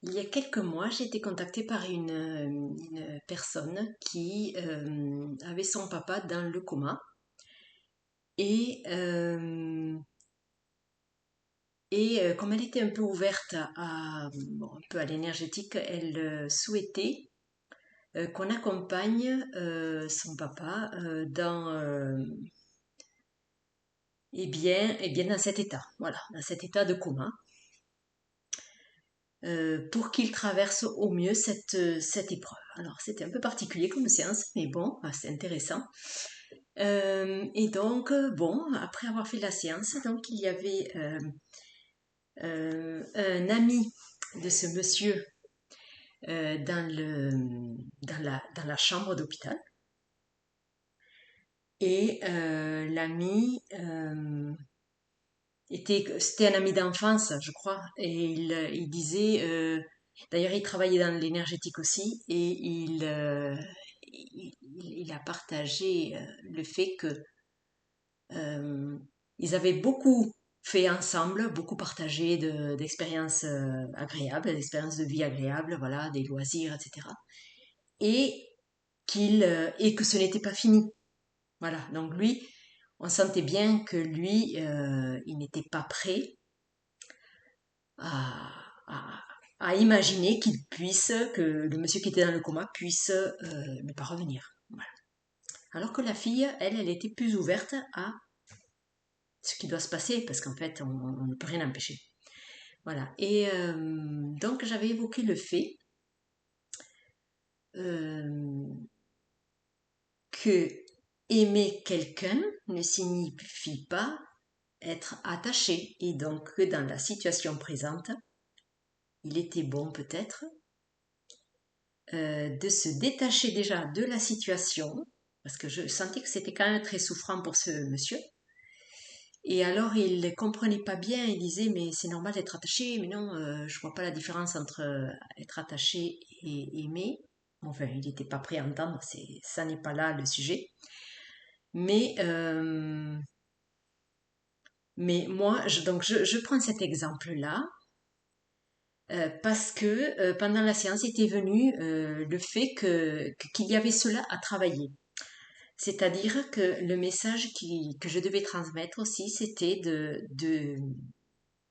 Il y a quelques mois, j'ai été contactée par une personne qui avait son papa dans le coma et, euh, comme elle était un peu ouverte un peu à l'énergétique, elle souhaitait qu'on accompagne son papa dans dans cet état, voilà, dans cet état de coma. Pour qu'il traverse au mieux cette épreuve. Alors, c'était un peu particulier comme séance, mais bon, c'est intéressant. Et donc, bon, après avoir fait la séance, donc il y avait un ami de ce monsieur dans la chambre d'hôpital. Et l'ami c'était un ami d'enfance, je crois, et il disait, d'ailleurs il travaillait dans l'énergétique aussi, et il a partagé le fait que ils avaient beaucoup fait ensemble, beaucoup partagé d'expériences agréables, d'expériences de vie agréables, voilà, des loisirs, etc. Et et que ce n'était pas fini. Voilà, donc lui, on sentait bien que lui, il n'était pas prêt à, à- à imaginer que le monsieur qui était dans le coma puisse ne pas revenir. Voilà. Alors que la fille, elle était plus ouverte à ce qui doit se passer, parce qu'en fait, on ne peut rien empêcher. Voilà. Et donc, j'avais évoqué le fait euh, que aimer quelqu'un ne signifie pas être attaché. Et donc, que dans la situation présente, il était bon peut-être de se détacher déjà de la situation, parce que je sentais que c'était quand même très souffrant pour ce monsieur. Et alors il ne comprenait pas bien, il disait mais c'est normal d'être attaché, mais non, je vois pas la différence entre être attaché et aimer. Enfin, il n'était pas prêt à entendre, ça n'est pas là le sujet. Mais, euh, mais moi, je prends cet exemple-là parce que pendant la séance était venu le fait qu'il y avait cela à travailler. C'est-à-dire que le message que je devais transmettre aussi, c'était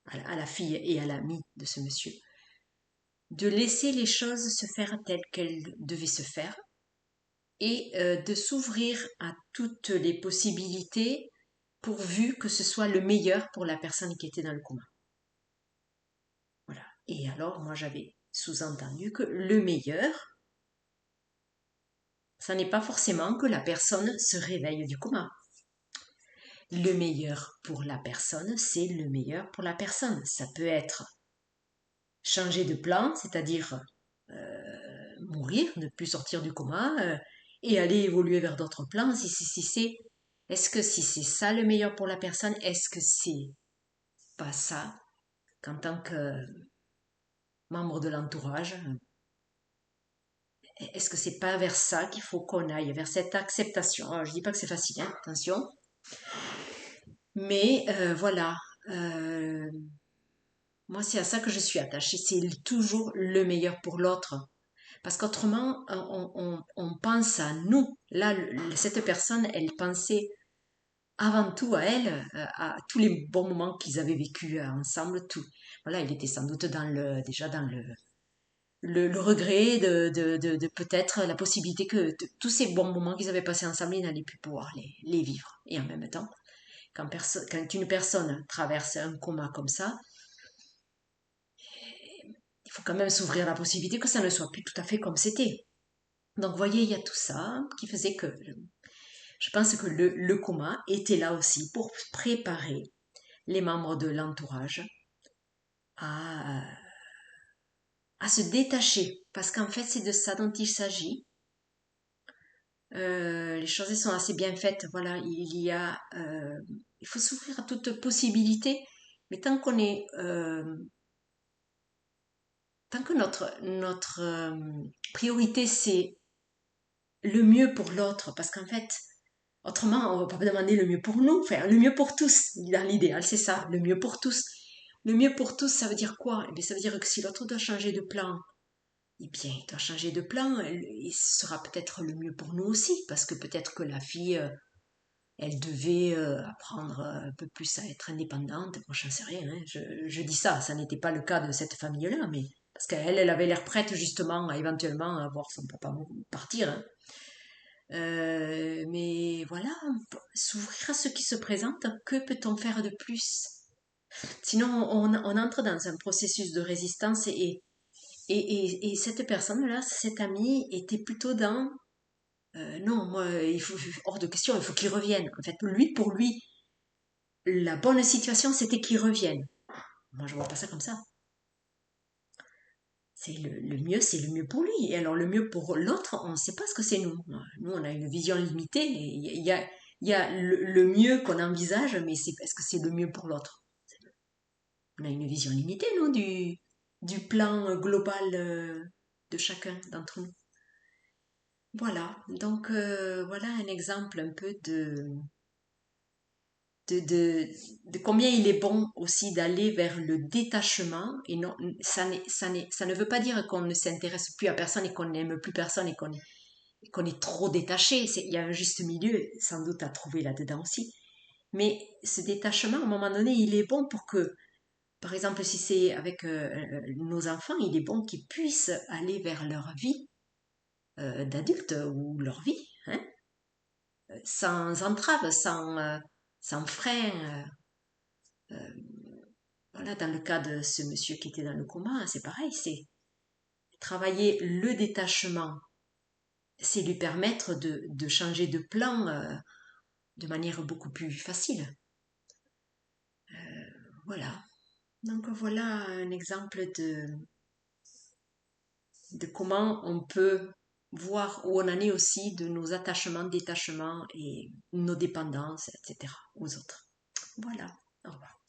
à la fille et à l'ami de ce monsieur, de laisser les choses se faire telles qu'elles devaient se faire et de s'ouvrir à toutes les possibilités pourvu que ce soit le meilleur pour la personne qui était dans le coma. Voilà. Et alors, moi, j'avais sous-entendu que le meilleur, ça n'est pas forcément que la personne se réveille du coma. Le meilleur pour la personne, c'est le meilleur pour la personne. Ça peut être changer de plan, c'est-à-dire mourir, ne plus sortir du coma et aller évoluer vers d'autres plans. Est-ce que si c'est ça le meilleur pour la personne, est-ce que c'est pas ça qu'en tant que membre de l'entourage, est-ce que c'est pas vers ça qu'il faut qu'on aille, vers cette acceptation? Alors, je dis pas que c'est facile, hein, attention, mais voilà. Euh, Moi, c'est à ça que je suis attachée. C'est toujours le meilleur pour l'autre. Parce qu'autrement, on pense à nous. Là, cette personne, elle pensait avant tout à elle, à tous les bons moments qu'ils avaient vécus ensemble. Tout. Voilà, il était sans doute déjà dans le regret de peut-être la possibilité que tous ces bons moments qu'ils avaient passés ensemble, ils n'allaient plus pouvoir les vivre. Et en même temps, quand une personne traverse un coma comme ça, il faut quand même s'ouvrir la possibilité que ça ne soit plus tout à fait comme c'était. Donc, vous voyez, il y a tout ça qui faisait que je pense que le coma était là aussi pour préparer les membres de l'entourage à, à se détacher. Parce qu'en fait, c'est de ça dont il s'agit. Les choses sont assez bien faites. Voilà, il faut s'ouvrir à toute possibilité. Mais tant que notre priorité, c'est le mieux pour l'autre, parce qu'en fait, autrement, on va pas demander le mieux pour nous, enfin, le mieux pour tous. Dans l'idéal, c'est ça, le mieux pour tous. Le mieux pour tous, ça veut dire quoi? Eh bien, ça veut dire que si l'autre doit changer de plan, eh bien, il doit changer de plan, et ce sera peut-être le mieux pour nous aussi, parce que peut-être que la fille, elle devait apprendre un peu plus à être indépendante. Moi, j'en sais rien, hein. Je dis ça, ça n'était pas le cas de cette famille-là, mais parce qu'elle, elle avait l'air prête justement à éventuellement à voir son papa partir, hein. Mais voilà, s'ouvrir à ce qui se présente, que peut-on faire de plus? Sinon, on entre dans un processus de résistance et cette personne-là, cette amie, était plutôt dans non, moi, hors de question, il faut qu'il revienne. En fait, lui, pour lui, la bonne situation, c'était qu'il revienne. Moi, je vois pas ça comme ça. C'est le mieux, c'est le mieux pour lui. Et alors, le mieux pour l'autre, on ne sait pas ce que c'est nous. Nous, on a une vision limitée. Il y a le mieux qu'on envisage, mais est-ce que c'est le mieux pour l'autre? On a une vision limitée, nous, du plan global de chacun d'entre nous. Voilà. Donc, voilà un exemple un peu de, de, de combien il est bon aussi d'aller vers le détachement. Et non, ça ne veut pas dire qu'on ne s'intéresse plus à personne et qu'on n'aime plus personne et qu'on est trop détaché. Il y a un juste milieu, sans doute, à trouver là-dedans aussi. Mais ce détachement, à un moment donné, il est bon pour que, par exemple, si c'est avec nos enfants, il est bon qu'ils puissent aller vers leur vie d'adulte ou leur vie, hein, sans entrave, sans frein. Voilà, dans le cas de ce monsieur qui était dans le coma, c'est pareil, c'est travailler le détachement, c'est lui permettre de changer de plan de manière beaucoup plus facile. Voilà. Donc voilà un exemple de comment on peut voir où on en est aussi de nos attachements, détachements et nos dépendances, etc. aux autres. Voilà. Au revoir.